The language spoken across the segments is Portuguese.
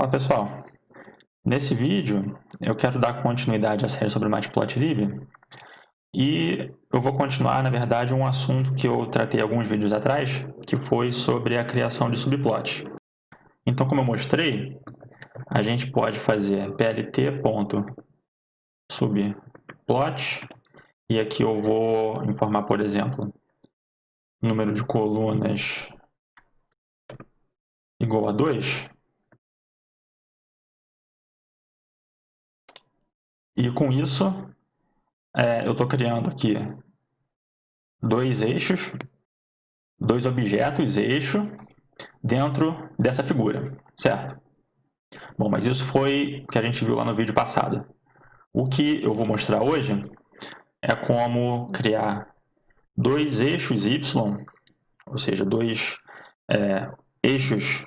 Fala pessoal, nesse vídeo eu quero dar continuidade à série sobre Matplotlib e eu vou continuar, na verdade, um assunto que eu tratei alguns vídeos atrás, que foi sobre a criação de subplots. Então, como eu mostrei, a gente pode fazer plt.subplot e aqui eu vou informar, por exemplo, número de colunas igual a 2. E com isso, eu estou criando aqui dois eixos, dois objetos eixo dentro dessa figura, certo? Bom, mas isso foi o que a gente viu lá no vídeo passado. O que eu vou mostrar hoje é como criar dois eixos Y, ou seja, dois eixos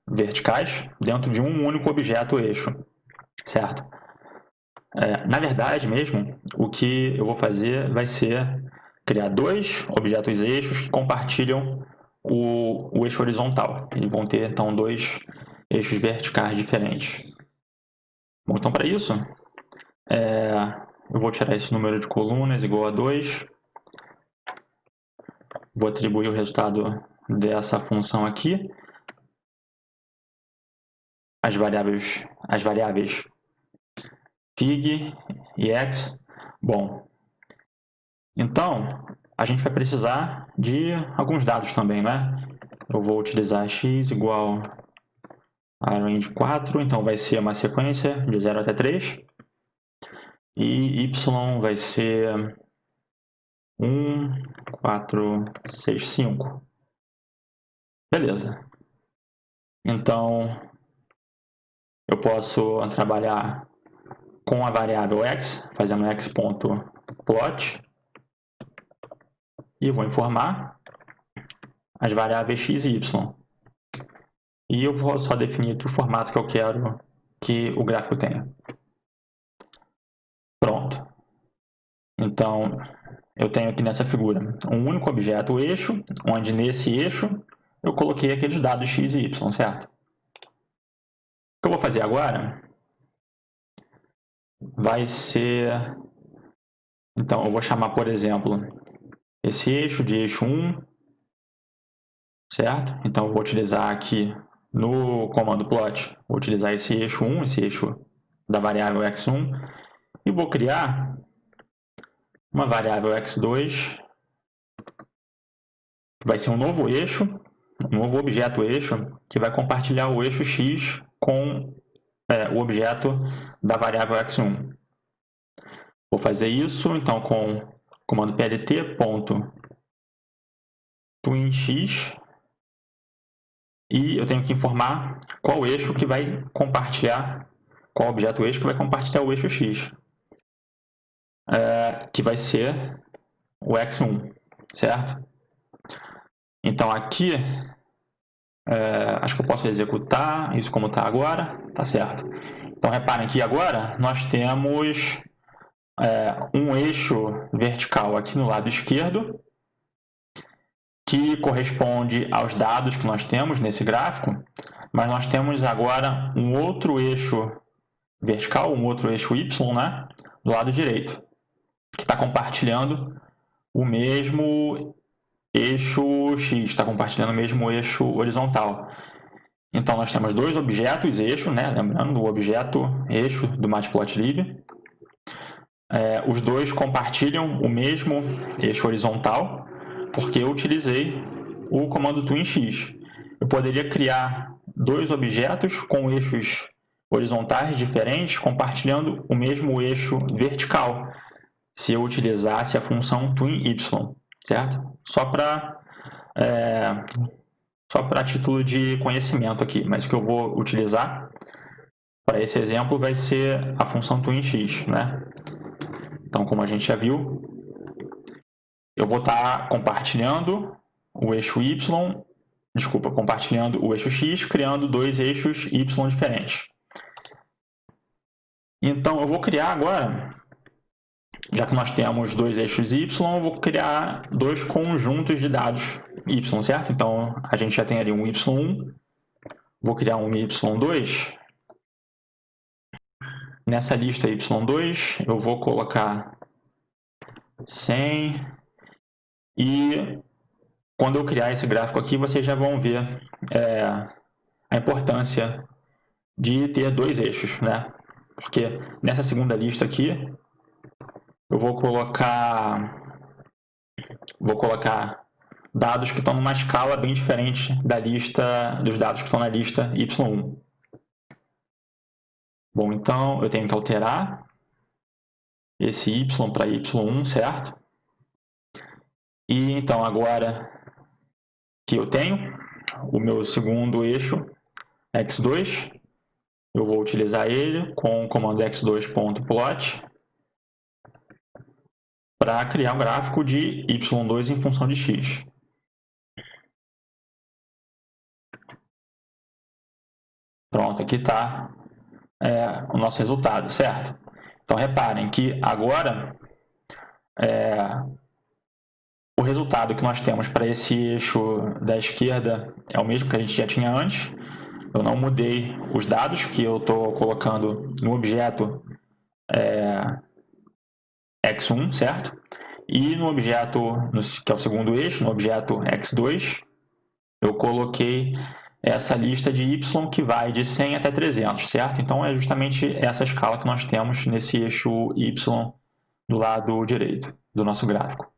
verticais dentro de um único objeto eixo, certo? Na verdade mesmo, o que eu vou fazer vai ser criar dois objetos eixos que compartilham o eixo horizontal. Eles vão ter, então, dois eixos verticais diferentes. Bom, então, para isso, eu vou tirar esse número de colunas igual a 2. Vou atribuir o resultado dessa função aqui. As variáveis fig e x. Bom, então, a gente vai precisar de alguns dados também, né? Eu vou utilizar x igual a range 4, então vai ser uma sequência de 0 até 3. E y vai ser 1, 4, 6, 5. Beleza. Então, eu posso trabalhar com a variável x, fazendo x.plot, e vou informar as variáveis x e y. E eu vou só definir aqui o formato que eu quero que o gráfico tenha. Pronto. Então, eu tenho aqui nessa figura um único objeto eixo, onde nesse eixo eu coloquei aqueles dados x e y, certo? O que eu vou fazer agora vai ser... Então, eu vou chamar, por exemplo, esse eixo de eixo 1, certo? Então, eu vou utilizar aqui no comando plot, vou utilizar esse eixo 1, esse eixo da variável x1, e vou criar uma variável x2, que vai ser um novo eixo, um novo objeto eixo, que vai compartilhar o eixo x com o objeto da variável x1. Vou fazer isso, então, com o comando plt.twinx, e eu tenho que informar qual eixo que vai compartilhar, qual objeto eixo que vai compartilhar o eixo x, que vai ser o x1, certo? Então, aqui, acho que eu posso executar isso como está agora, tá certo. Então, reparem que agora nós temos um eixo vertical aqui no lado esquerdo, que corresponde aos dados que nós temos nesse gráfico, mas nós temos agora um outro eixo vertical, um outro eixo y, né, do lado direito, que está compartilhando o mesmo eixo x, está compartilhando o mesmo eixo horizontal. Então, nós temos dois objetos eixo, né, lembrando, o objeto eixo do Matplotlib. Os dois compartilham o mesmo eixo horizontal, porque eu utilizei o comando twinx. Eu poderia criar dois objetos com eixos horizontais diferentes, compartilhando o mesmo eixo vertical, se eu utilizasse a função twiny, certo? Só para título de conhecimento aqui, mas o que eu vou utilizar para esse exemplo vai ser a função twinx, né? Então, como a gente já viu, eu vou estar compartilhando o eixo compartilhando o eixo x, criando dois eixos y diferentes. Então, eu vou criar agora, já que nós temos dois eixos y, eu vou criar dois conjuntos de dados y, certo? Então, a gente já tem ali um y1, vou criar um y2, nessa lista Y2, eu vou colocar 100 e quando eu criar esse gráfico aqui, vocês já vão ver a importância de ter dois eixos, né? Porque nessa segunda lista aqui, eu vou colocar dados que estão numa escala bem diferente da lista dos dados que estão na lista Y1. Bom, então eu tenho que alterar esse Y para Y1, certo? E então agora que eu tenho o meu segundo eixo x2, eu vou utilizar ele com o comando x2.plot para criar um gráfico de y2 em função de x. Pronto, aqui está o nosso resultado, certo? Então reparem que agora o resultado que nós temos para esse eixo da esquerda é o mesmo que a gente já tinha antes. Eu não mudei os dados que eu estou colocando no objeto x1, certo? E no objeto, que é o segundo eixo, no objeto x2, eu coloquei essa lista de y que vai de 100 até 300, certo? Então é justamente essa escala que nós temos nesse eixo y do lado direito do nosso gráfico.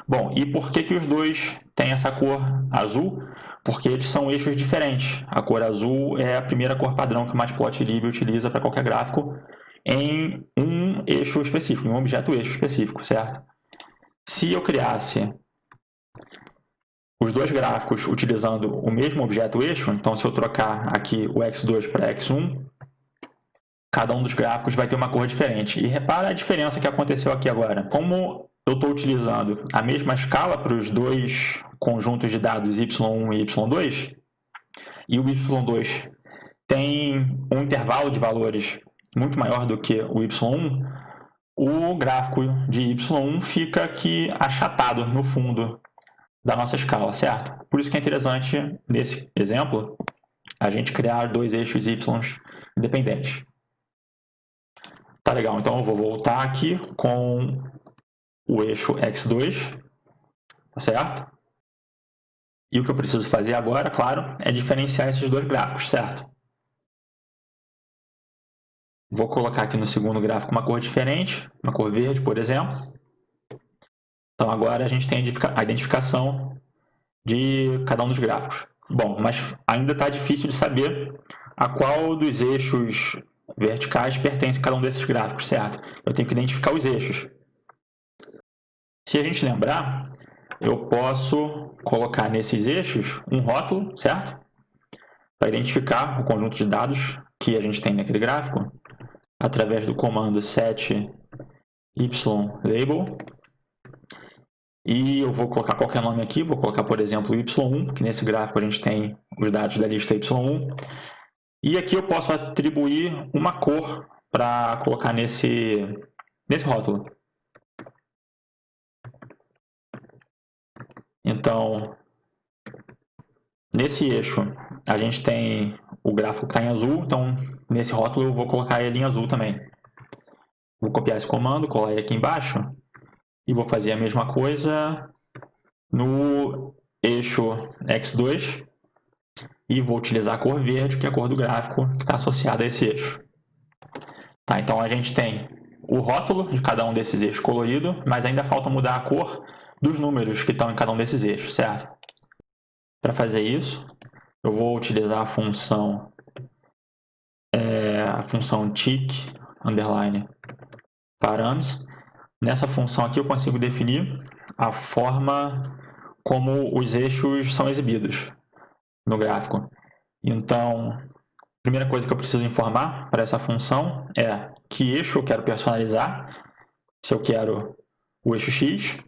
Bom, e por que os dois têm essa cor azul? Porque eles são eixos diferentes. A cor azul é a primeira cor padrão que o Matplotlib utiliza para qualquer gráfico em um eixo específico, em um objeto eixo específico, certo? Se eu criasse os dois gráficos utilizando o mesmo objeto eixo, então se eu trocar aqui o x2 para x1, cada um dos gráficos vai ter uma cor diferente. E repara a diferença que aconteceu aqui agora. Como eu estou utilizando a mesma escala para os dois conjuntos de dados y1 e y2, e o y2 tem um intervalo de valores muito maior do que o y1, o gráfico de y1 fica aqui achatado no fundo da nossa escala, certo? Por isso que é interessante, nesse exemplo, a gente criar dois eixos y independentes. Tá legal, então eu vou voltar aqui com o eixo x2, tá certo? E o que eu preciso fazer agora, claro, é diferenciar esses dois gráficos, certo? Vou colocar aqui no segundo gráfico uma cor diferente, uma cor verde, por exemplo. Então agora a gente tem a identificação de cada um dos gráficos. Bom, mas ainda está difícil de saber a qual dos eixos verticais pertence a cada um desses gráficos, certo? Eu tenho que identificar os eixos. Se a gente lembrar, eu posso colocar nesses eixos um rótulo, certo? Para identificar o conjunto de dados que a gente tem naquele gráfico, através do comando set ylabel. E eu vou colocar qualquer nome aqui, vou colocar, por exemplo, y1, que nesse gráfico a gente tem os dados da lista y1. E aqui eu posso atribuir uma cor para colocar nesse rótulo. Então, nesse eixo, a gente tem o gráfico que está em azul, então nesse rótulo eu vou colocar ele em azul também. Vou copiar esse comando, colar ele aqui embaixo, e vou fazer a mesma coisa no eixo x2, e vou utilizar a cor verde, que é a cor do gráfico que está associada a esse eixo. Tá, então a gente tem o rótulo de cada um desses eixos colorido, mas ainda falta mudar a cor dos números que estão em cada um desses eixos, certo? Para fazer isso, eu vou utilizar a função tick underline params. Nessa função aqui eu consigo definir a forma como os eixos são exibidos no gráfico. Então, a primeira coisa que eu preciso informar para essa função é que eixo eu quero personalizar, se eu quero o eixo x,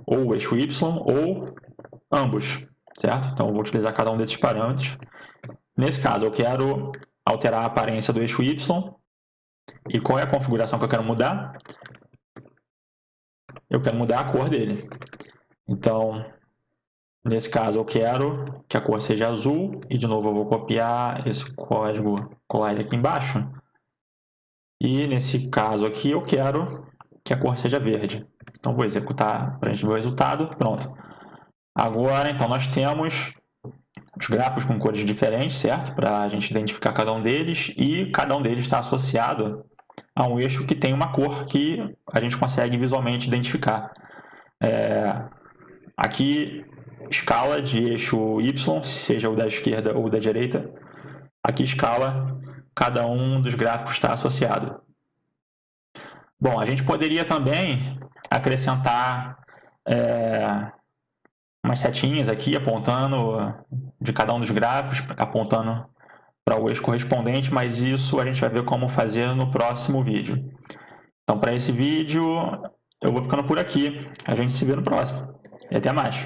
ou o eixo y, ou ambos, certo? Então, eu vou utilizar cada um desses parâmetros. Nesse caso, eu quero alterar a aparência do eixo y. E qual é a configuração que eu quero mudar? Eu quero mudar a cor dele. Então, nesse caso, eu quero que a cor seja azul. E, de novo, eu vou copiar esse código, colar ele aqui embaixo. E nesse caso aqui eu quero que a cor seja verde. Então vou executar para a gente ver o resultado. Pronto. Agora, então, nós temos os gráficos com cores diferentes, certo? Para a gente identificar cada um deles, e cada um deles está associado a um eixo que tem uma cor que a gente consegue visualmente identificar. Aqui, escala de eixo Y, seja o da esquerda ou da direita. Aqui, escala, cada um dos gráficos está associado. Bom, a gente poderia também acrescentar umas setinhas aqui apontando de cada um dos gráficos, apontando para o eixo correspondente, mas isso a gente vai ver como fazer no próximo vídeo. Então, para esse vídeo, eu vou ficando por aqui. A gente se vê no próximo. E até mais.